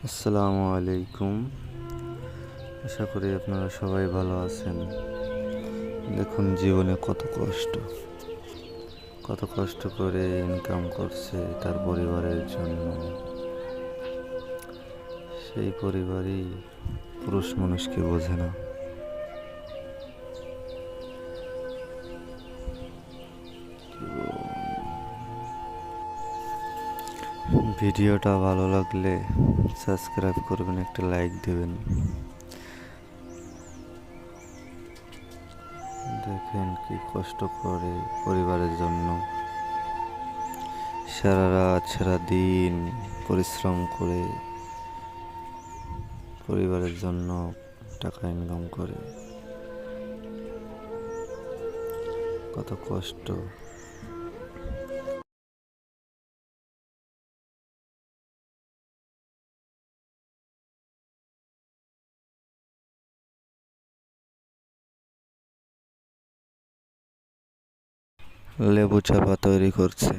আসসালামু আলাইকুম। আশা করি আপনারা সবাই ভালো আছেন। দেখুন জীবনে কত কষ্ট করে ইনকাম করছে তার পরিবারের জন্য। সেই পরিবারই পুরুষ মানুষকে বোঝে না। ভিডিওটা ভালো লাগলে সাবস্ক্রাইব করবেন, একটা লাইক দেবেন। দেখেন কি কষ্ট করে পরিবারের জন্য, সারা রাত সারা দিন পরিশ্রম করে পরিবারের জন্য টাকা ইনকাম করে। কত কষ্ট। লেবু চাপা তৈরি করছে।